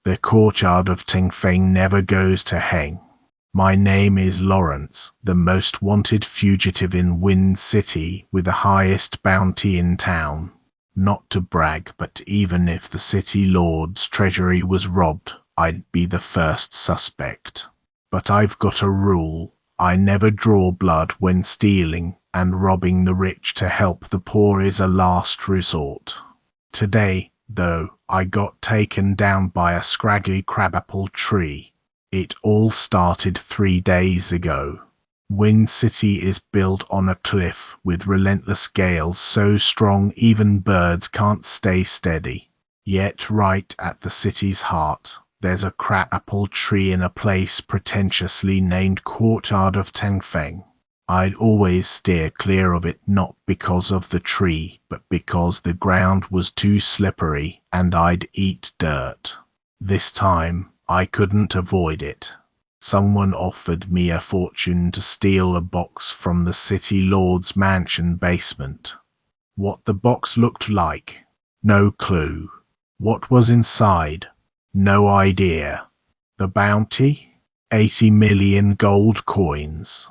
The courtyard of Tingfeng never goes to Heng. My name is Lawrence, the most wanted fugitive in Wind City with the highest bounty in town. Not to brag, but even if the city lord's treasury was robbed, I'd be the first suspect. But I've got a rule. I never draw blood when stealing, and robbing the rich to help the poor is a last resort. Today, though, I got taken down by a scraggly crabapple tree. It all started 3 days ago. Wind City is built on a cliff with relentless gales so strong even birds can't stay steady. Yet right at the city's heart, there's a crabapple tree in a place pretentiously named Courtyard of Tingfeng. I'd always steer clear of it, not because of the tree, but because the ground was too slippery and I'd eat dirt. This time, I couldn't avoid it. Someone offered me a fortune to steal a box from the city lord's mansion basement. What the box looked like? No clue. What was inside? No idea. The bounty? 80 million gold coins.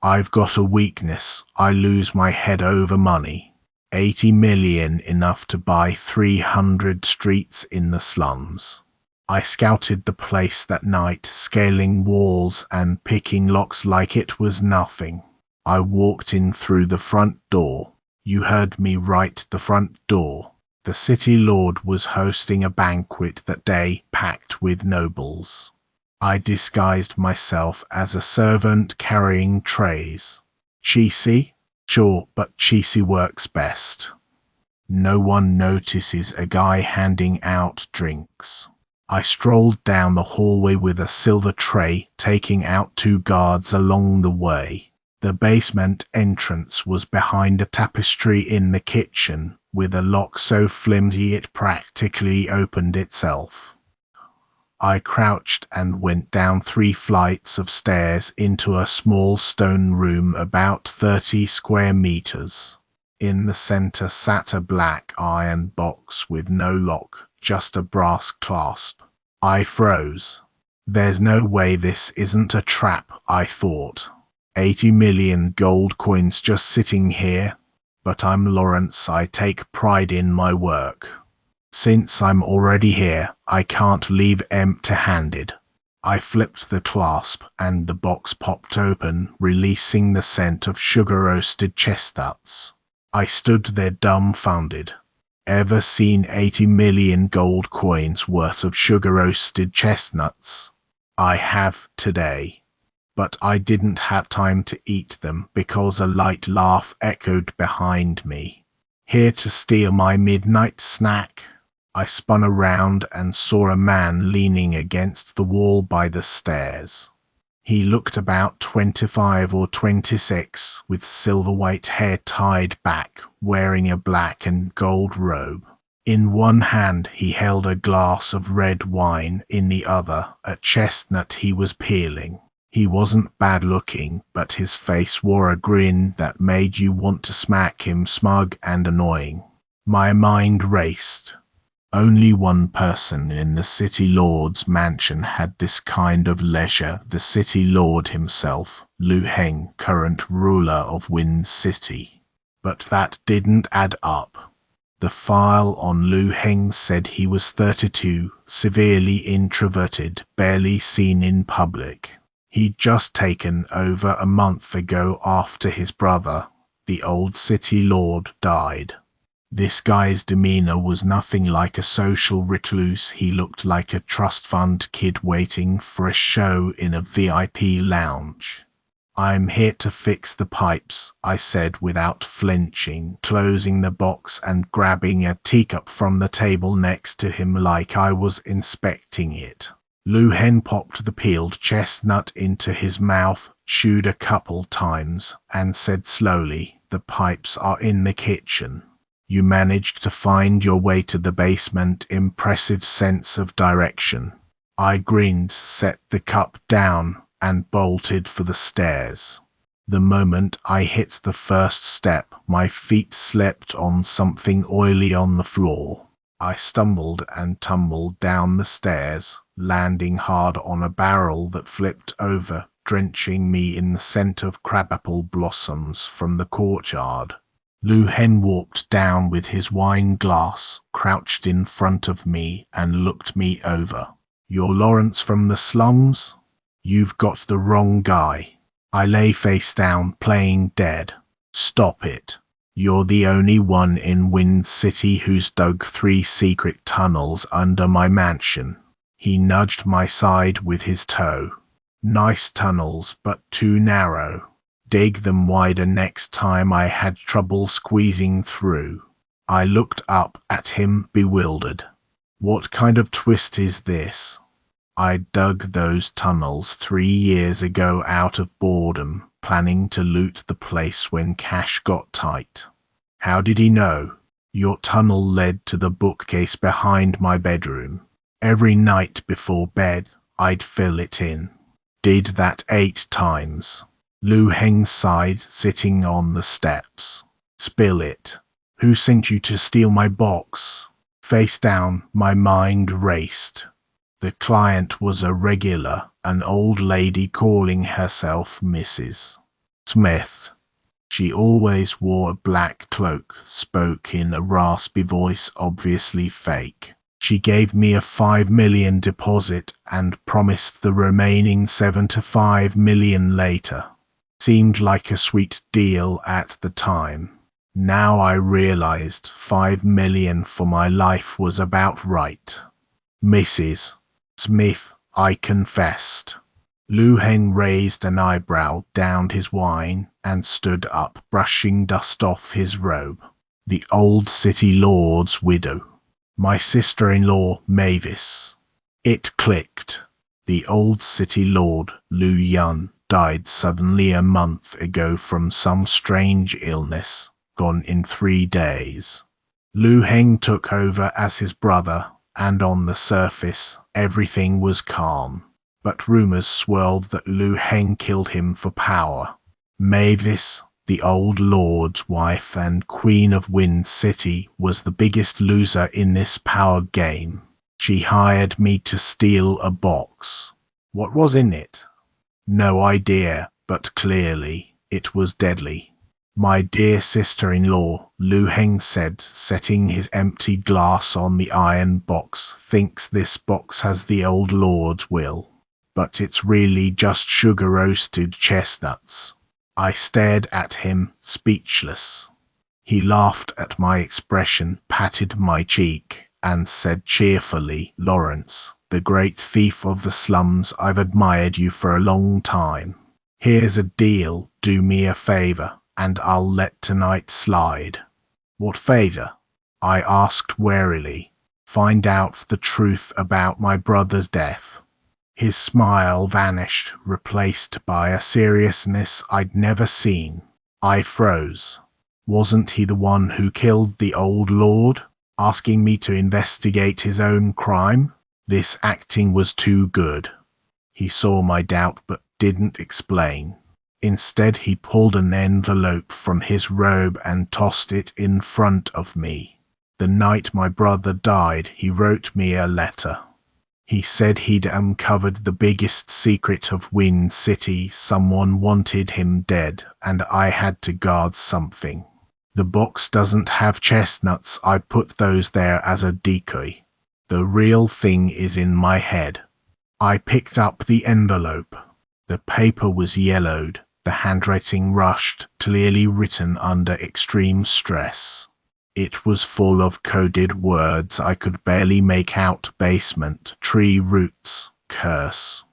I've got a weakness. I lose my head over money. 80 million enough to buy 300 streets in the slums. I scouted the place that night, scaling walls and picking locks like it was nothing. I walked in through the front door. You heard me right, the front door. The city lord was hosting a banquet that day, packed with nobles. I disguised myself as a servant carrying trays. Cheesy? Sure, but cheesy works best. No one notices a guy handing out drinks. I strolled down the hallway with a silver tray, taking out 2 guards along the way. The basement entrance was behind a tapestry in the kitchen, with a lock so flimsy it practically opened itself. I crouched and went down 3 flights of stairs into a small stone room about 30 square meters. In the center sat a black iron box with no lock, just a brass clasp. I froze. There's no way this isn't a trap, I thought. 80 million gold coins just sitting here. But I'm Lawrence, I take pride in my work. Since I'm already here, I can't leave empty-handed. I flipped the clasp and the box popped open, releasing the scent of sugar-roasted chestnuts. I stood there dumbfounded. Ever seen 80 million gold coins worth of sugar-roasted chestnuts? I have today. But I didn't have time to eat them because a light laugh echoed behind me. Here to steal my midnight snack? I spun around and saw a man leaning against the wall by the stairs. He looked about 25 or 26, with silver white hair tied back, wearing a black and gold robe. In one hand he held a glass of red wine, in the other a chestnut he was peeling. He wasn't bad looking, but his face wore a grin that made you want to smack him, smug and annoying. My mind raced. Only one person in the city lord's mansion had this kind of leisure, the city lord himself, Heng, current ruler of Wind City. But that didn't add up. The file on Heng said he was 32, severely introverted, barely seen in public. He'd just taken over a month ago after his brother, the old city lord, died. This guy's demeanor was nothing like a social recluse. He looked like a trust fund kid waiting for a show in a VIP lounge. I'm here to fix the pipes, I said without flinching, closing the box and grabbing a teacup from the table next to him like I was inspecting it. Heng popped the peeled chestnut into his mouth, chewed a couple times, and said slowly, "The pipes are in the kitchen. You managed to find your way to the basement, impressive sense of direction." I grinned, set the cup down, and bolted for the stairs. The moment I hit the first step, my feet slipped on something oily on the floor. I stumbled and tumbled down the stairs, landing hard on a barrel that flipped over, drenching me in the scent of crabapple blossoms from the courtyard. Heng walked down with his wine glass, crouched in front of me, and looked me over. "You're Lawrence from the slums? You've got the wrong guy." I lay face down, playing dead. "Stop it. You're the only one in Wind City who's dug 3 secret tunnels under my mansion." He nudged my side with his toe. "Nice tunnels, but too narrow. Dig them wider next time." I had trouble squeezing through. I looked up at him, bewildered. "What kind of twist is this?" "I dug those tunnels 3 years ago out of boredom, planning to loot the place when cash got tight." "How did he know?" "Your tunnel led to the bookcase behind my bedroom. Every night before bed, I'd fill it in. Did that 8 times. Heng sighed, sitting on the steps. "Spill it. Who sent you to steal my box?" Face down, my mind raced. The client was a regular, an old lady calling herself Mrs. Smith. She always wore a black cloak, spoke in a raspy voice, obviously fake. She gave me a 5 million deposit and promised the remaining 75 million later. Seemed like a sweet deal at the time. Now I realized 5 million for my life was about right. "Mrs. Smith," I confessed. Heng raised an eyebrow, downed his wine, and stood up, brushing dust off his robe. "The old city lord's widow. My sister-in-law, Mavis." It clicked. The old city lord, Lu Yun, died suddenly a month ago from some strange illness, gone in 3 days. Heng took over as his brother, and on the surface, everything was calm. But rumors swirled that Heng killed him for power. Mavis, the old lord's wife and queen of Wind City, was the biggest loser in this power game. She hired me to steal a box. What was in it? No idea, but clearly it was deadly. "My dear sister-in-law," Heng said, setting his empty glass on the iron box, "thinks this box has the old lord's will. But it's really just sugar-roasted chestnuts." I stared at him, speechless. He laughed at my expression, patted my cheek, and said cheerfully, "Lawrence, the great thief of the slums, I've admired you for a long time. Here's a deal, do me a favor, and I'll let tonight slide." "What favor?" I asked warily. "Find out the truth about my brother's death." His smile vanished, replaced by a seriousness I'd never seen. I froze. Wasn't he the one who killed the old lord? Asking me to investigate his own crime? This acting was too good. He saw my doubt but didn't explain. Instead, he pulled an envelope from his robe and tossed it in front of me. The night my brother died, he wrote me a letter. He said he'd uncovered the biggest secret of Wind City. Someone wanted him dead, and I had to guard something. The box doesn't have chestnuts. I put those there as a decoy. The real thing is in my head. I picked up the envelope. The paper was yellowed, the handwriting rushed, clearly written under extreme stress. It was full of coded words I could barely make out: basement, tree roots, curse.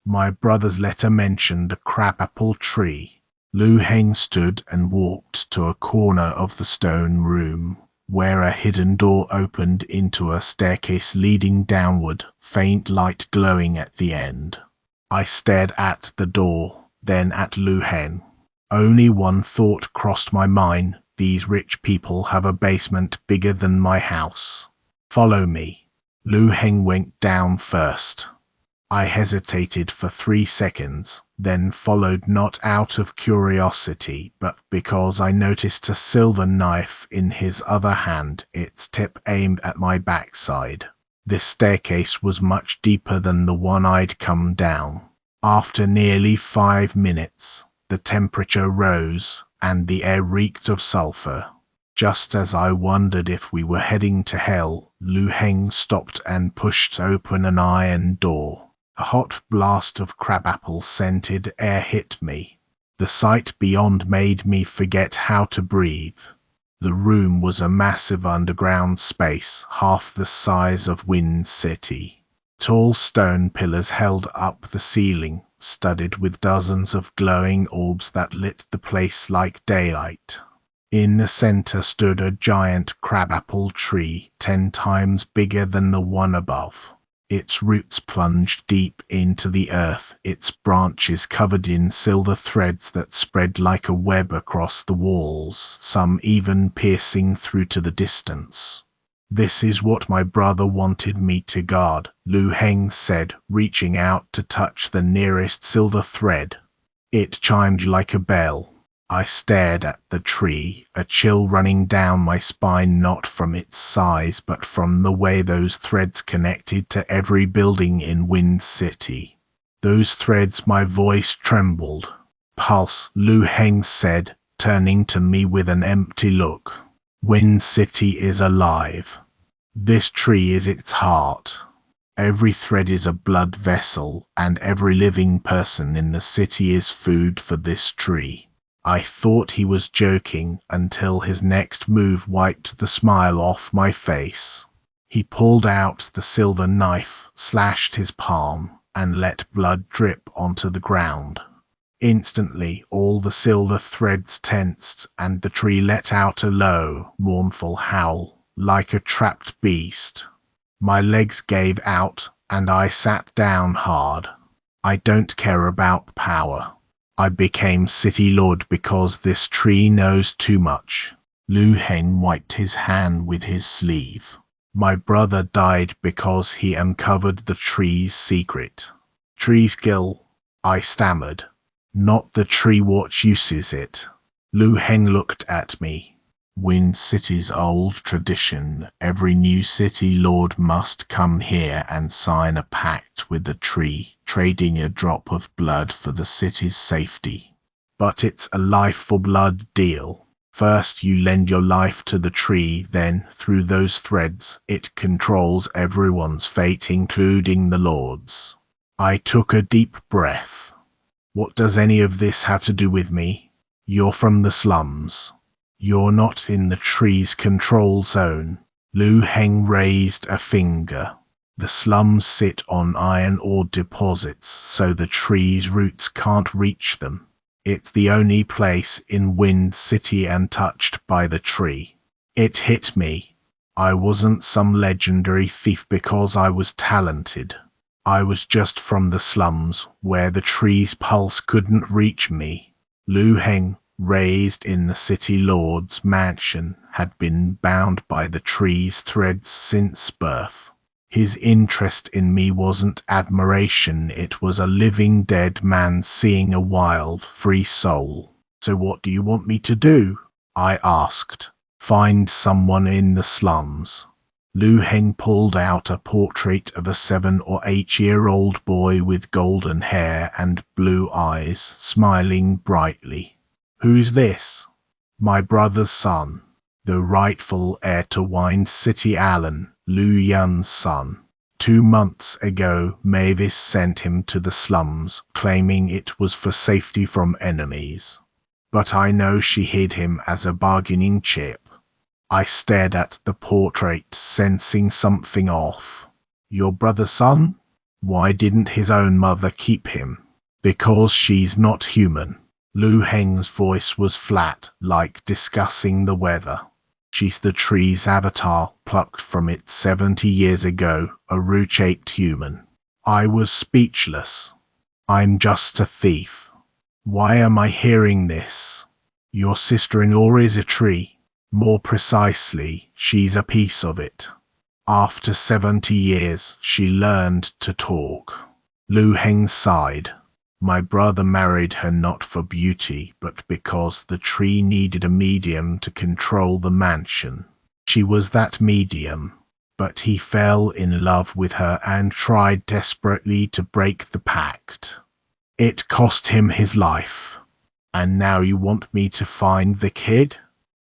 My brother's letter mentioned a crabapple tree. Heng stood and walked to a corner of the stone room, where a hidden door opened into a staircase leading downward, faint light glowing at the end. I stared at the door, then at Heng. Only one thought crossed my mind: these rich people have a basement bigger than my house. "Follow me." Heng went down first. I hesitated for 3 seconds, then followed not out of curiosity, but because I noticed a silver knife in his other hand, its tip aimed at my backside. This staircase was much deeper than the one I'd come down. After nearly 5 minutes, the temperature rose, and the air reeked of sulfur. Just as I wondered if we were heading to hell, Heng stopped and pushed open an iron door. A hot blast of crabapple-scented air hit me. The sight beyond made me forget how to breathe. The room was a massive underground space, half the size of Wind City. Tall stone pillars held up the ceiling, studded with dozens of glowing orbs that lit the place like daylight. In the center stood a giant crabapple tree, 10 times bigger than the one above. Its roots plunged deep into the earth, its branches covered in silver threads that spread like a web across the walls, some even piercing through to the distance. "This is what my brother wanted me to guard," Heng said, reaching out to touch the nearest silver thread. It chimed like a bell. I stared at the tree, a chill running down my spine, not from its size, but from the way those threads connected to every building in Wind City. "Those threads," my voice trembled. "Pulse," Heng said, turning to me with an empty look. "Wind City is alive. This tree is its heart. Every thread is a blood vessel, and every living person in the city is food for this tree." I thought he was joking until his next move wiped the smile off my face. He pulled out the silver knife, slashed his palm, and let blood drip onto the ground. Instantly, all the silver threads tensed, and the tree let out a low, mournful howl, like a trapped beast. My legs gave out, and I sat down hard. I don't care about power. I became city lord because this tree knows too much. Heng wiped his hand with his sleeve. My brother died because he uncovered the tree's secret. "Trees kill," I stammered. "Not the tree what uses it." Heng looked at me. "Wind City's old tradition. Every new city lord must come here and sign a pact with the tree, trading a drop of blood for the city's safety. But it's a life-for-blood deal. First you lend your life to the tree, then, through those threads, it controls everyone's fate, including the lord's." I took a deep breath. "What does any of this have to do with me? You're from the slums. You're not in the tree's control zone." Heng raised a finger. "The slums sit on iron ore deposits, so the tree's roots can't reach them. It's the only place in Wind City untouched by the tree." It hit me. I wasn't some legendary thief because I was talented. I was just from the slums, where the tree's pulse couldn't reach me. Heng, raised in the city lord's mansion, had been bound by the tree's threads since birth. His interest in me wasn't admiration, it was a living dead man seeing a wild, free soul. "So what do you want me to do?" I asked. "Find someone in the slums." Heng pulled out a portrait of a 7 or 8-year-old boy with golden hair and blue eyes, smiling brightly. "Who's this?" "My brother's son, the rightful heir to Wind City, Alan, Yun's son. 2 months ago, Mavis sent him to the slums, claiming it was for safety from enemies. But I know she hid him as a bargaining chip." I stared at the portrait, sensing something off. "Your brother's son? Why didn't his own mother keep him?" "Because she's not human." Heng's voice was flat, like discussing the weather. "She's the tree's avatar, plucked from it 70 years ago, a root-shaped human." I was speechless. "I'm just a thief. Why am I hearing this? Your sister-in-law is a tree. More precisely, she's a piece of it. After 70 years, she learned to talk." Lu Heng sighed. My brother married her not for beauty, but because the tree needed a medium to control the mansion. She was that medium, but he fell in love with her and tried desperately to break the pact. It cost him his life. And now you want me to find the kid?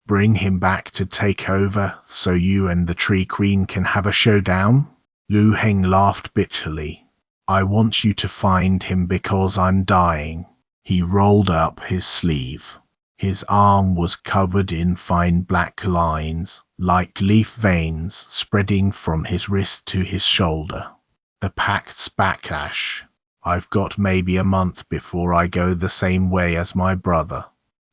Bring him back to take over so you and the Tree Queen can have a showdown? Lu Heng laughed bitterly. I want you to find him because I'm dying. He rolled up his sleeve. His arm was covered in fine black lines, like leaf veins spreading from his wrist to his shoulder. The pact's backlash. I've got maybe a month before I go the same way as my brother.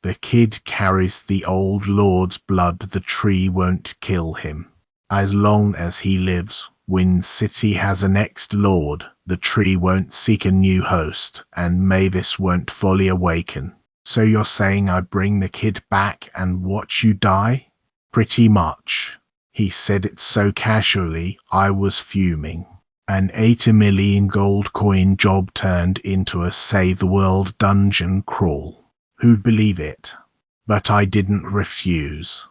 The kid carries the old lord's blood. The tree won't kill him. As long as he lives, Wind City has a next lord. The tree won't seek a new host, and Mavis won't fully awaken. So you're saying I bring the kid back and watch you die? Pretty much. He said it so casually, I was fuming. An 80 million gold coin job turned into a save the world dungeon crawl. Who'd believe it? But I didn't refuse.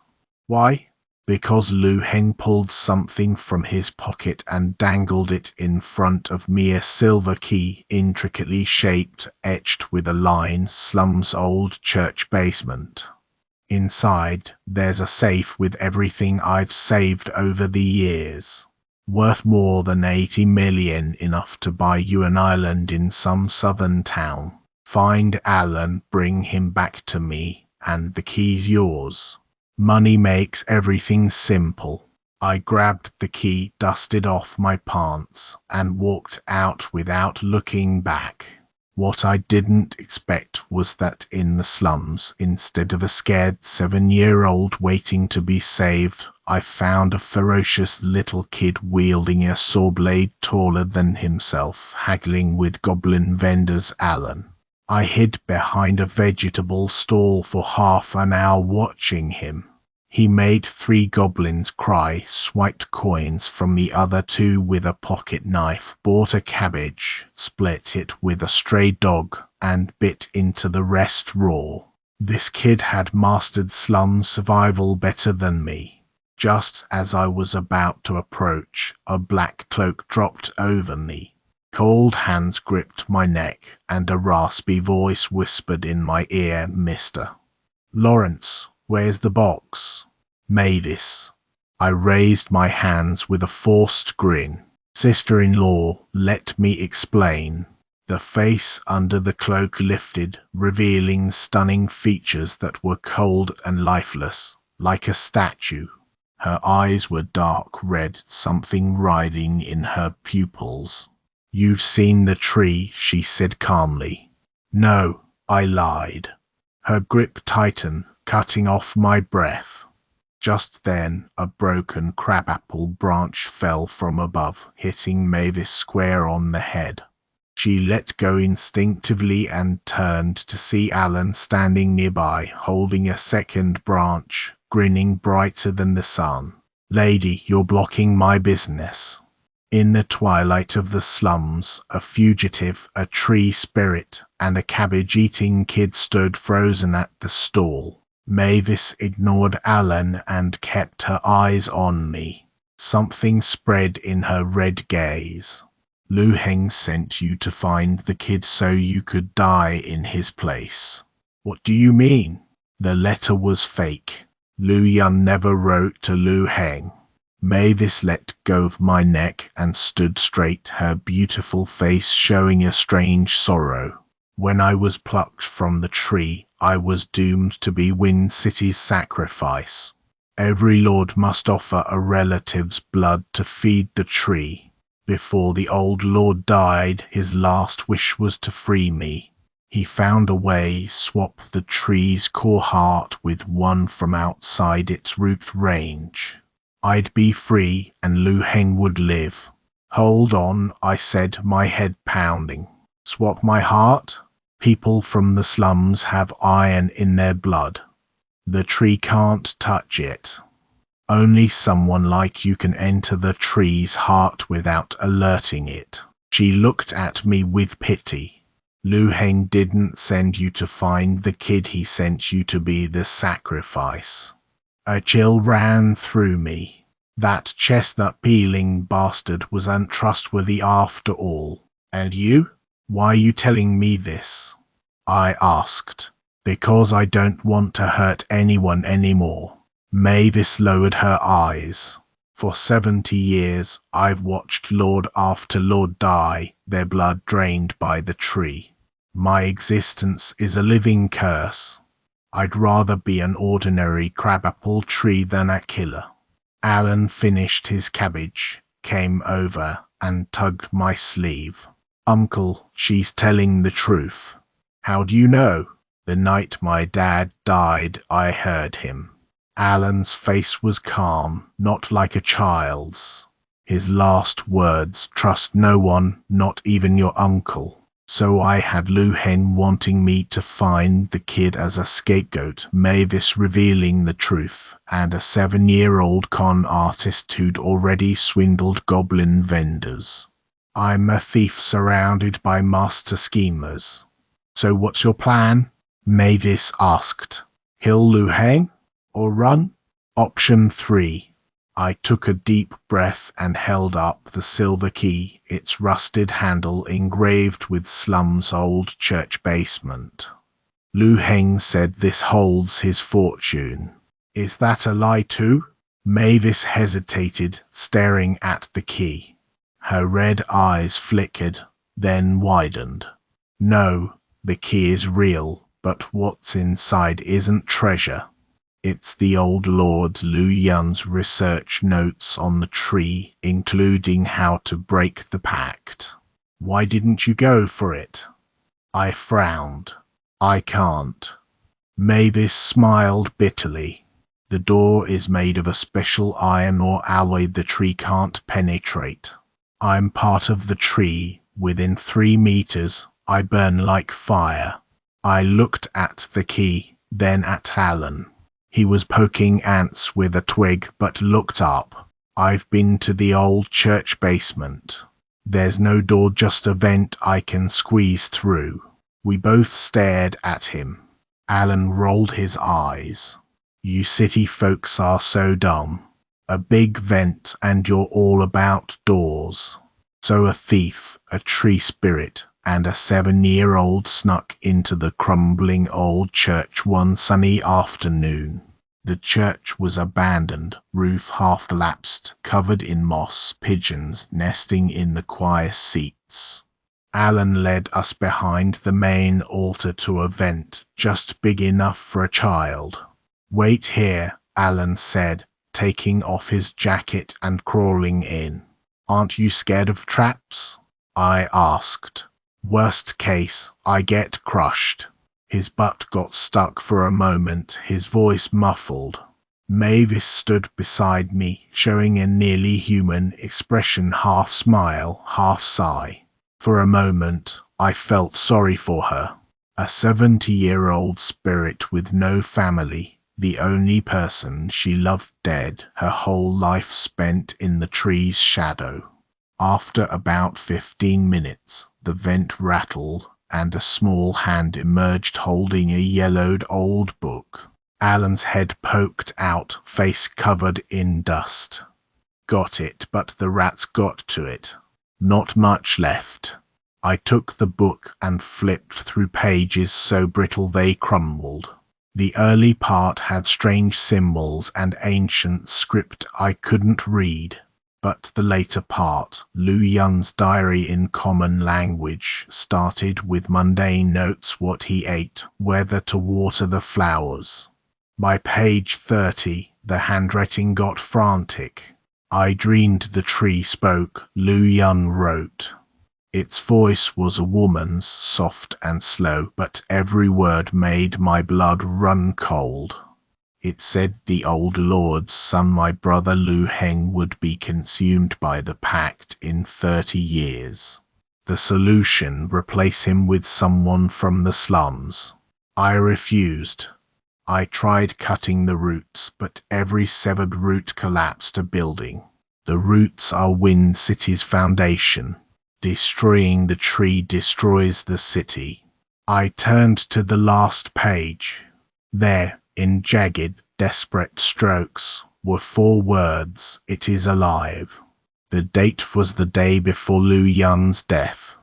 Why? Because Lu Heng pulled something from his pocket and dangled it in front of me, a silver key, intricately shaped, etched with a line, slum's old church basement. Inside, there's a safe with everything I've saved over the years. Worth more than 80 million, enough to buy you an island in some southern town. Find Alan, bring him back to me, and the key's yours. Money makes everything simple. I grabbed the key, dusted off my pants, and walked out without looking back. What I didn't expect was that in the slums, instead of a scared 7-year-old waiting to be saved, I found a ferocious little kid wielding a saw blade taller than himself, haggling with goblin vendors. Alan. I hid behind a vegetable stall for half an hour watching him. He made 3 goblins cry, swiped coins from the other 2 with a pocket knife, bought a cabbage, split it with a stray dog, and bit into the rest raw. This kid had mastered slum survival better than me. Just as I was about to approach, a black cloak dropped over me. Cold hands gripped my neck, and a raspy voice whispered in my ear, Mr. Lawrence, where's the box? Mavis. I raised my hands with a forced grin. Sister-in-law, let me explain. The face under the cloak lifted, revealing stunning features that were cold and lifeless, like a statue. Her eyes were dark red, something writhing in her pupils. You've seen the tree, she said calmly. No, I lied. Her grip tightened, cutting off my breath. Just then, a broken crabapple branch fell from above, hitting Mavis square on the head. She let go instinctively and turned to see Alan standing nearby, holding a second branch, grinning brighter than the sun. Lady, you're blocking my business. In the twilight of the slums, a fugitive, a tree spirit, and a cabbage-eating kid stood frozen at the stall. Mavis ignored Alan and kept her eyes on me. Something spread in her red gaze. Lu Heng sent you to find the kid so you could die in his place. What do you mean? The letter was fake. Lu Yun never wrote to Lu Heng. Mavis let go of my neck and stood straight, her beautiful face showing a strange sorrow. When I was plucked from the tree, I was doomed to be Wind City's sacrifice. Every lord must offer a relative's blood to feed the tree. Before the old lord died, his last wish was to free me. He found a way, swap the tree's core heart with one from outside its root range. I'd be free, and Lu Heng would live. Hold on, I said, my head pounding. Swap my heart? People from the slums have iron in their blood. The tree can't touch it. Only someone like you can enter the tree's heart without alerting it. She looked at me with pity. Lu Heng didn't send you to find the kid, he sent you to be the sacrifice. A chill ran through me. That chestnut-peeling bastard was untrustworthy after all. And you? Why are you telling me this? I asked. Because I don't want to hurt anyone anymore. Mavis lowered her eyes. For 70 years, I've watched lord after lord die, their blood drained by the tree. My existence is a living curse. I'd rather be an ordinary crabapple tree than a killer. Alan finished his cabbage, came over, and tugged my sleeve. Uncle, she's telling the truth. How do you know? The night my dad died, I heard him. Alan's face was calm, not like a child's. His last words, trust no one, not even your uncle. So I had Lu Heng wanting me to find the kid as a scapegoat, Mavis revealing the truth, and a 7-year-old con artist who'd already swindled goblin vendors. I'm a thief surrounded by master schemers. So what's your plan? Mavis asked. Kill Lu Heng? Or run? Option 3. I took a deep breath and held up the silver key, its rusted handle engraved with Slum's old church basement. Lu Heng said this holds his fortune. Is that a lie too? Mavis hesitated, staring at the key. Her red eyes flickered, then widened. No, the key is real, but what's inside isn't treasure. It's the old Lord Lu Yun's research notes on the tree, including how to break the pact. Why didn't you go for it? I frowned. I can't. Mavis smiled bitterly. The door is made of a special iron or alloy the tree can't penetrate. I'm part of the tree. Within 3 meters, I burn like fire. I looked at the key, then at Alan. He was poking ants with a twig but looked up. I've been to the old church basement. There's no door, just a vent I can squeeze through. We both stared at him. Alan rolled his eyes. You city folks are so dumb. A big vent and you're all about doors. So a thief, a tree spirit, and a 7-year-old snuck into the crumbling old church one sunny afternoon. The church was abandoned, roof half collapsed, covered in moss, pigeons nesting in the choir seats. Alan led us behind the main altar to a vent, just big enough for a child. Wait here, Alan said, taking off his jacket and crawling in. Aren't you scared of traps? I asked. Worst case, I get crushed. His butt got stuck for a moment, his voice muffled. Mavis stood beside me, showing a nearly human expression, half smile, half sigh. For a moment, I felt sorry for her. A 70-year-old spirit with no family, the only person she loved dead, her whole life spent in the tree's shadow. After about 15 minutes, the vent rattled, and a small hand emerged holding a yellowed old book. Alan's head poked out, face covered in dust. Got it, but the rats got to it. Not much left. I took the book and flipped through pages so brittle they crumbled. The early part had strange symbols and ancient script I couldn't read. But the later part, Lu Yun's diary in common language, started with mundane notes: what he ate, whether to water the flowers. By page 30, the handwriting got frantic. I dreamed the tree spoke, Lu Yun wrote. Its voice was a woman's, soft and slow, but every word made my blood run cold. It said the old lord's son, my brother Lu Heng, would be consumed by the pact in 30 years. The solution: replace him with someone from the slums. I refused. I tried cutting the roots, but every severed root collapsed a building. The roots are Wind City's foundation. Destroying the tree destroys the city. I turned to the last page. There, in jagged, desperate strokes, were 4 words, "It is alive." The date was the day before Lu Yun's death.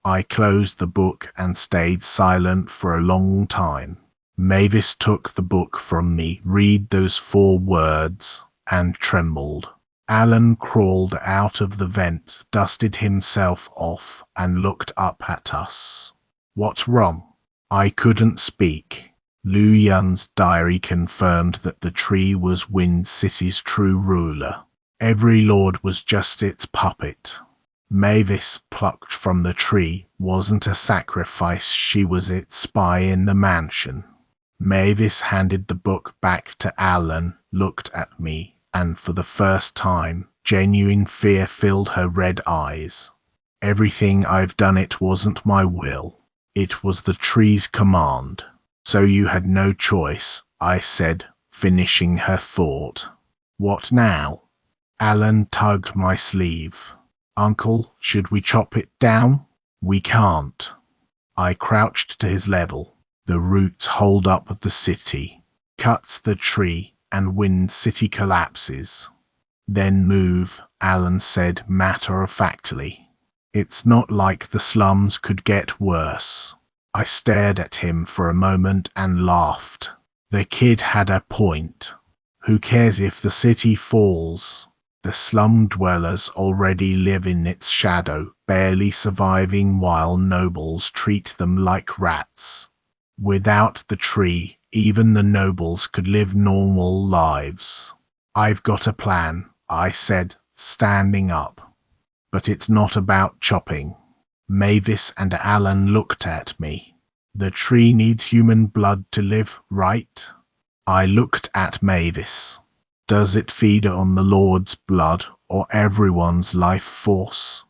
I closed the book and stayed silent for a long time. Mavis took the book from me, read those 4 words, and trembled. Alan crawled out of the vent, dusted himself off, and looked up at us. "What's wrong?" I couldn't speak. Lu Yun's diary confirmed that the tree was Wind City's true ruler. Every lord was just its puppet. Mavis, plucked from the tree, wasn't a sacrifice, she was its spy in the mansion. Mavis handed the book back to Alan, looked at me, and for the first time, genuine fear filled her red eyes. "Everything I've done, it wasn't my will. It was the tree's command. So you had no choice," I said, finishing her thought. "What now?" Alan tugged my sleeve. "Uncle, should we chop it down?" "We can't." I crouched to his level. "The roots hold up the city. Cut the tree, and Wind City collapses." "Then move," Alan said matter-of-factly. "It's not like the slums could get worse." I stared at him for a moment and laughed. The kid had a point. Who cares if the city falls? The slum dwellers already live in its shadow, barely surviving while nobles treat them like rats. Without the tree, even the nobles could live normal lives. "I've got a plan," I said, standing up. "But it's not about chopping." Mavis and Alan looked at me. "The tree needs human blood to live, right?" I looked at Mavis. "Does it feed on the Lord's blood or everyone's life force?"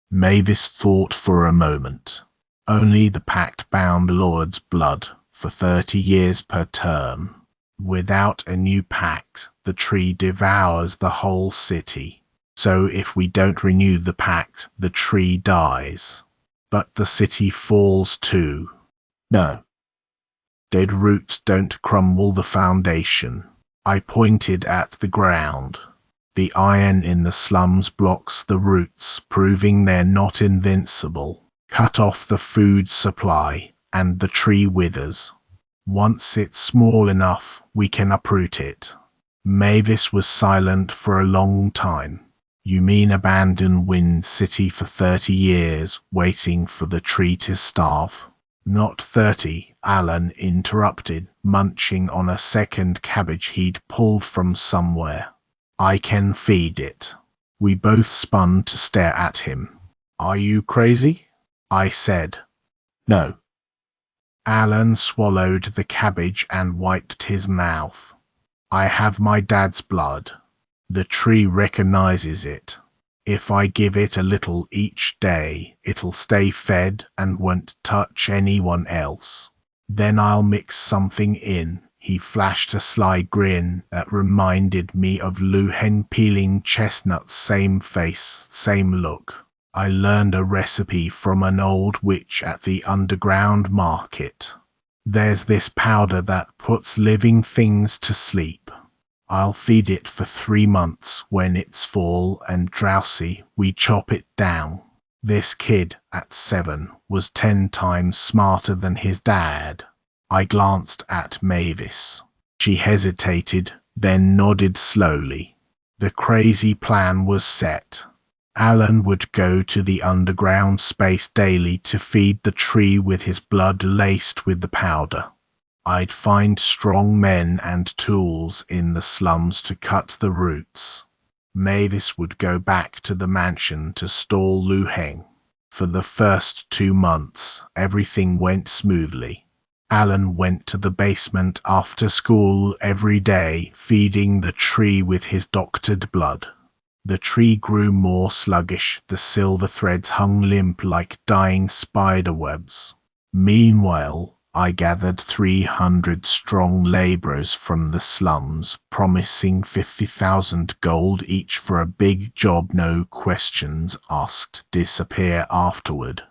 Mavis thought for a moment. "Only the pact-bound Lord's blood, for 30 years per term. Without a new pact, the tree devours the whole city. So if we don't renew the pact, the tree dies. But the city falls too." "No. Dead roots don't crumble the foundation." I pointed at the ground. "The iron in the slums blocks the roots, proving they're not invincible. Cut off the food supply, and the tree withers. Once it's small enough, we can uproot it." Mavis was silent for a long time. "You mean abandon Wind City for 30 years, waiting for the tree to starve?" "Not 30, Alan interrupted, munching on a second cabbage he'd pulled from somewhere. "I can feed it." We both spun to stare at him. "Are you crazy?" I said. "No." Alan swallowed the cabbage and wiped his mouth. "I have my dad's blood. The tree recognizes it. If I give it a little each day, it'll stay fed and won't touch anyone else. Then I'll mix something in." He flashed a sly grin that reminded me of Lu Hen peeling chestnuts. Same face, same look. "I learned a recipe from an old witch at the underground market. There's this powder that puts living things to sleep. I'll feed it for 3 months. When it's full and drowsy, we chop it down." This kid, at 7, was 10 times smarter than his dad. I glanced at Mavis. She hesitated, then nodded slowly. The crazy plan was set. Alan would go to the underground space daily to feed the tree with his blood laced with the powder. I'd find strong men and tools in the slums to cut the roots. Mavis would go back to the mansion to stall Lu Heng. For the first 2 months, everything went smoothly. Alan went to the basement after school every day, feeding the tree with his doctored blood. The tree grew more sluggish, the silver threads hung limp like dying spider webs. Meanwhile, I gathered 300 strong laborers from the slums, promising 50,000 gold each for a big job, no questions asked, disappear afterward.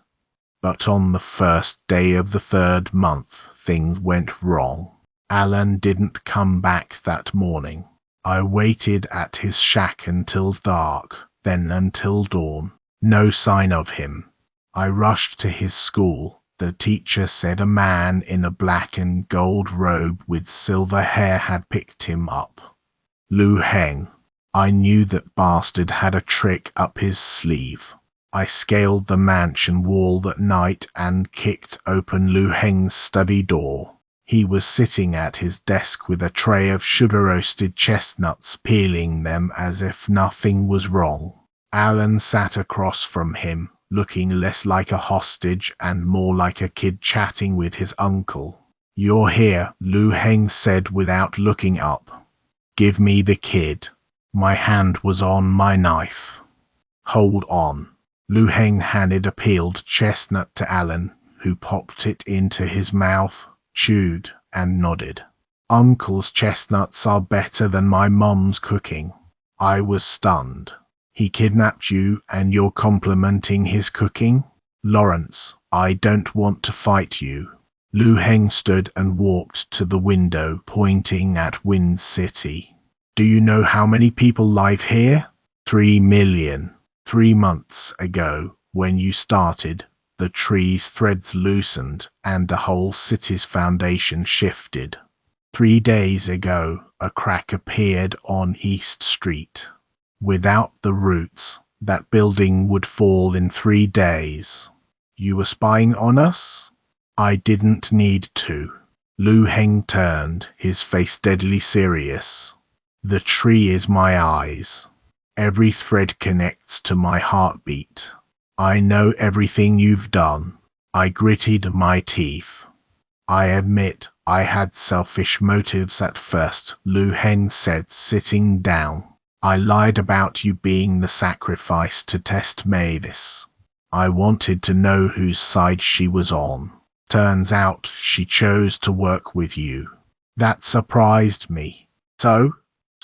But on the first day of the third month, things went wrong. Alan didn't come back that morning. I waited at his shack until dark, then until dawn. No sign of him. I rushed to his school. The teacher said a man in a black and gold robe with silver hair had picked him up. Heng. I knew that bastard had a trick up his sleeve. I scaled the mansion wall that night and kicked open Heng's study door. He was sitting at his desk with a tray of sugar-roasted chestnuts, peeling them as if nothing was wrong. Alan sat across from him, looking less like a hostage and more like a kid chatting with his uncle. "You're here," Heng said without looking up. "Give me the kid." My hand was on my knife. "Hold on." Heng handed a peeled chestnut to Alan, who popped it into his mouth, chewed, and nodded. "Uncle's chestnuts are better than my mum's cooking." I was stunned. "He kidnapped you and you're complimenting his cooking?" "Lawrence, I don't want to fight you." Heng stood and walked to the window, pointing at Wind City. "Do you know how many people live here?" 3 million. 3 months ago, when you started, the tree's threads loosened and the whole city's foundation shifted. 3 days ago, a crack appeared on East Street. Without the roots, that building would fall in 3 days. You were spying on us? I didn't need to. Heng turned, his face deadly serious. The tree is my eyes. Every thread connects to my heartbeat. I know everything you've done. I gritted my teeth. I admit I had selfish motives at first, Heng said, sitting down. I lied about you being the sacrifice to test Mavis. I wanted to know whose side she was on. Turns out she chose to work with you. That surprised me. So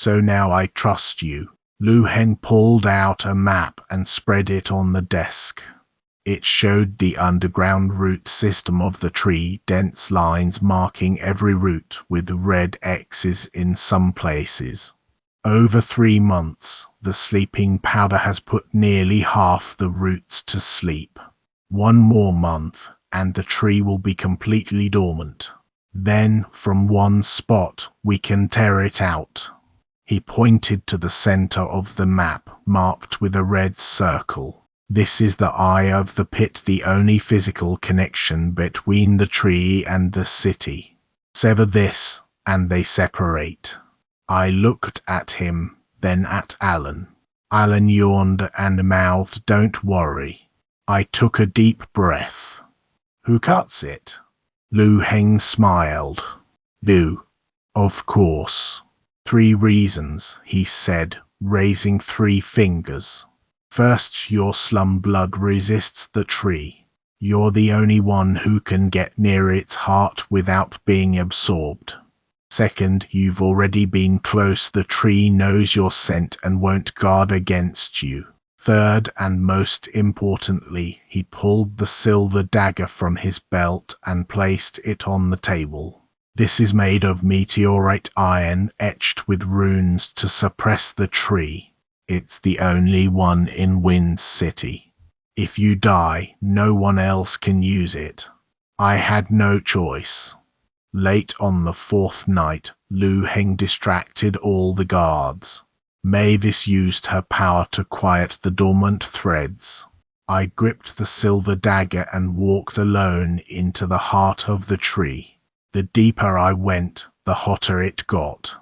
now I trust you. Heng pulled out a map and spread it on the desk. It showed the underground root system of the tree, dense lines marking every root with red X's in some places. Over 3 months, the sleeping powder has put nearly half the roots to sleep. 1 more month, and the tree will be completely dormant. Then, from one spot, we can tear it out. He pointed to the center of the map, marked with a red circle. This is the eye of the pit, the only physical connection between the tree and the city. Sever this, and they separate. I looked at him, then at Alan. Alan yawned and mouthed, "Don't worry." I took a deep breath. "Who cuts it?" Heng smiled. "Do. Of course. 3 reasons," he said, raising 3 fingers. "First, your slum blood resists the tree. You're the only one who can get near its heart without being absorbed. Second, you've already been close. The tree knows your scent and won't guard against you. Third, and most importantly," he pulled the silver dagger from his belt and placed it on the table. "This is made of meteorite iron etched with runes to suppress the tree. It's the only one in Wind City. If you die, no one else can use it." I had no choice. Late on the 4th night, Heng distracted all the guards. Mavis used her power to quiet the dormant threads. I gripped the silver dagger and walked alone into the heart of the tree. The deeper I went, the hotter it got.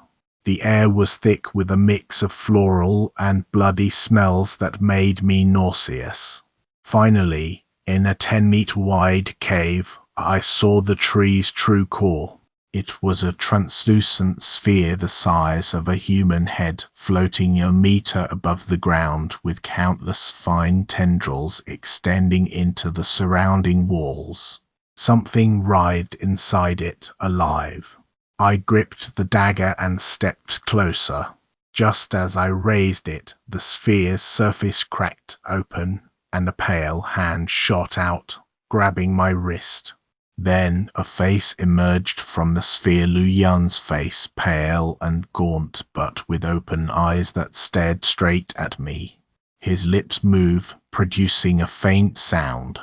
The air was thick with a mix of floral and bloody smells that made me nauseous. Finally, in a 10-meter-wide cave, I saw the tree's true core. It was a translucent sphere the size of a human head, floating a meter above the ground, with countless fine tendrils extending into the surrounding walls. Something writhed inside it, alive. I gripped the dagger and stepped closer. Just as I raised it, the sphere's surface cracked open, and a pale hand shot out, grabbing my wrist. Then a face emerged from the sphere, Lu Yun's face, pale and gaunt, but with open eyes that stared straight at me. His lips moved, producing a faint sound.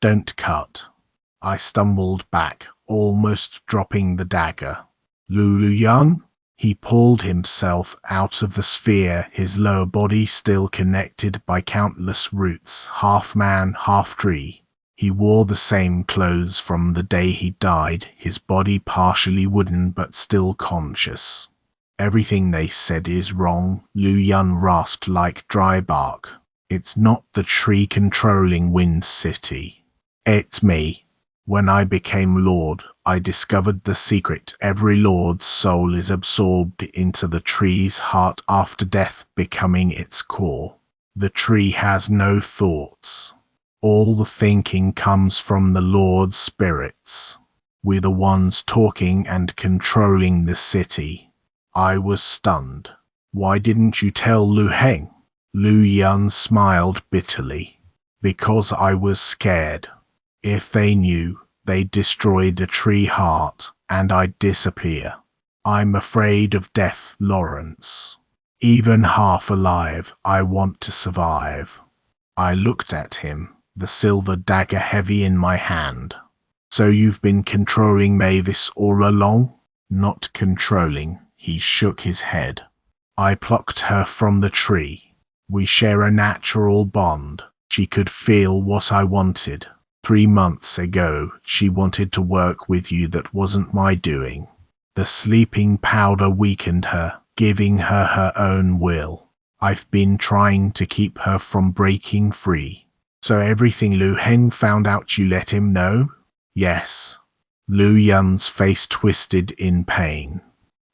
"Don't cut." I stumbled back, almost dropping the dagger. "Lu Yun?" He pulled himself out of the sphere, his lower body still connected by countless roots, half man, half tree. He wore the same clothes from the day he died, his body partially wooden but still conscious. "Everything they said is wrong," Lu Yun rasped like dry bark. "It's not the tree controlling Wind City. It's me. When I became Lord, I discovered the secret. Every Lord's soul is absorbed into the tree's heart after death, becoming its core. The tree has no thoughts. All the thinking comes from the Lord's spirits. We're the ones talking and controlling the city." I was stunned. "Why didn't you tell Heng?" Lu Yun smiled bitterly. "Because I was scared. If they knew, they'd destroy the tree heart, and I'd disappear. I'm afraid of death, Lawrence. Even half alive, I want to survive." I looked at him, the silver dagger heavy in my hand. "So you've been controlling Mavis all along?" "Not controlling," he shook his head. "I plucked her from the tree. We share a natural bond. She could feel what I wanted. 3 months ago, she wanted to work with you. That wasn't my doing. The sleeping powder weakened her, giving her her own will. I've been trying to keep her from breaking free." "So everything Heng found out you let him know?" "Yes." Lu Yun's face twisted in pain.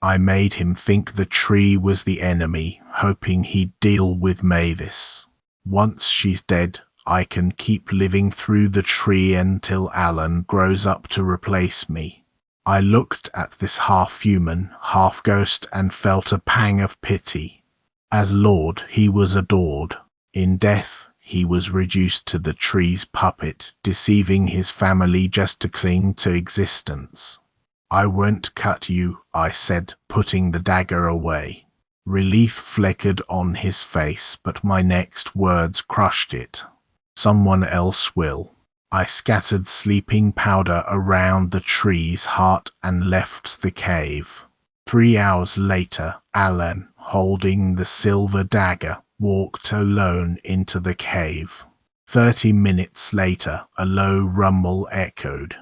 "I made him think the tree was the enemy, hoping he'd deal with Mavis. Once she's dead, I can keep living through the tree until Alan grows up to replace me." I looked at this half-human, half-ghost and felt a pang of pity. As Lord, he was adored. In death, he was reduced to the tree's puppet, deceiving his family just to cling to existence. "I won't cut you," I said, putting the dagger away. Relief flickered on his face, but my next words crushed it. "Someone else will." I scattered sleeping powder around the tree's heart and left the cave. 3 hours later, Alan, holding the silver dagger, walked alone into the cave. 30 minutes later, a low rumble echoed.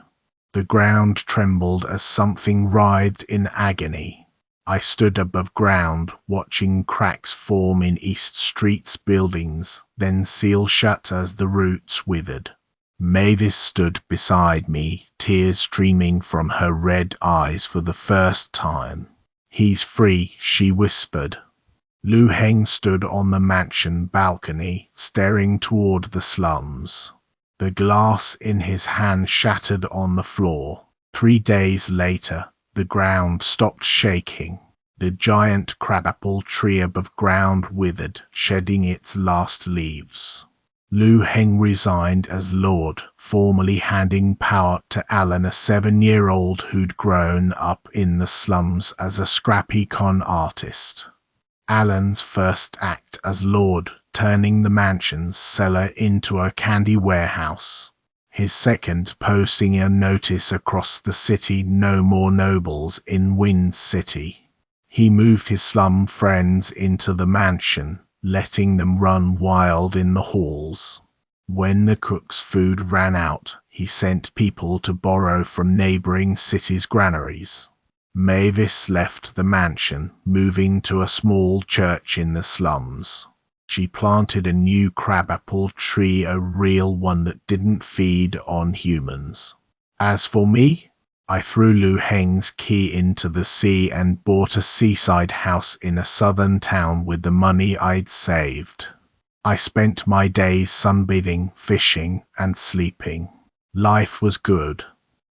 The ground trembled as something writhed in agony. I stood above ground, watching cracks form in East Street's buildings, then seal shut as the roots withered. Mavis stood beside me, tears streaming from her red eyes for the first time. "He's free," she whispered. Heng stood on the mansion balcony, staring toward the slums. The glass in his hand shattered on the floor. 3 days later, the ground stopped shaking. The giant crabapple tree above ground withered, shedding its last leaves. Heng resigned as Lord, formally handing power to Alan, a 7-year-old who'd grown up in the slums as a scrappy con artist. Alan's first act as Lord, turning the mansion's cellar into a candy warehouse. His second, posting a notice across the city, "No more nobles in Wind City." He moved his slum friends into the mansion, letting them run wild in the halls. When the cook's food ran out, he sent people to borrow from neighboring cities' granaries. Mavis left the mansion, moving to a small church in the slums. She planted a new crabapple tree, a real one that didn't feed on humans. As for me, I threw Heng's key into the sea and bought a seaside house in a southern town with the money I'd saved. I spent my days sunbathing, fishing, and sleeping. Life was good,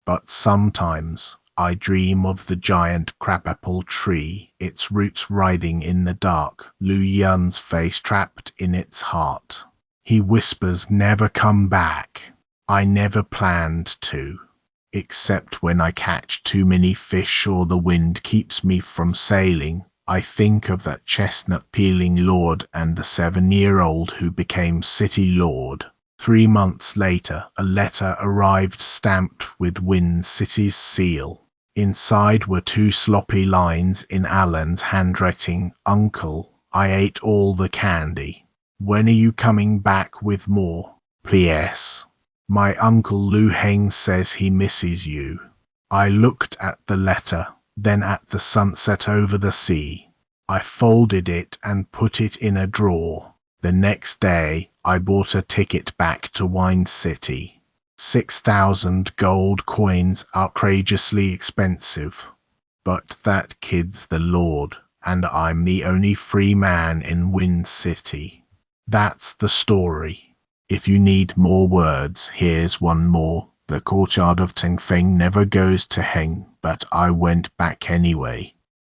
but sometimes I dream of the giant crabapple tree, its roots writhing in the dark, Lu Yun's face trapped in its heart. He whispers, "Never come back." I never planned to, except when I catch too many fish or the wind keeps me from sailing. I think of that chestnut-peeling lord and the 7-year-old who became city lord. 3 months later, a letter arrived stamped with Wind City's seal. Inside were 2 sloppy lines in Alan's handwriting. "Uncle, I ate all the candy. When are you coming back with more? P.S. My uncle Lu Heng says he misses you." I looked at the letter, then at the sunset over the sea. I folded it and put it in a drawer. The next day, I bought a ticket back to Wine City. 6,000 gold coins, outrageously expensive. But that kid's the Lord, and I'm the only free man in Wind City. That's the story. If you need more words, here's one more. The courtyard of Tengfeng never goes to Heng, but I went back anyway.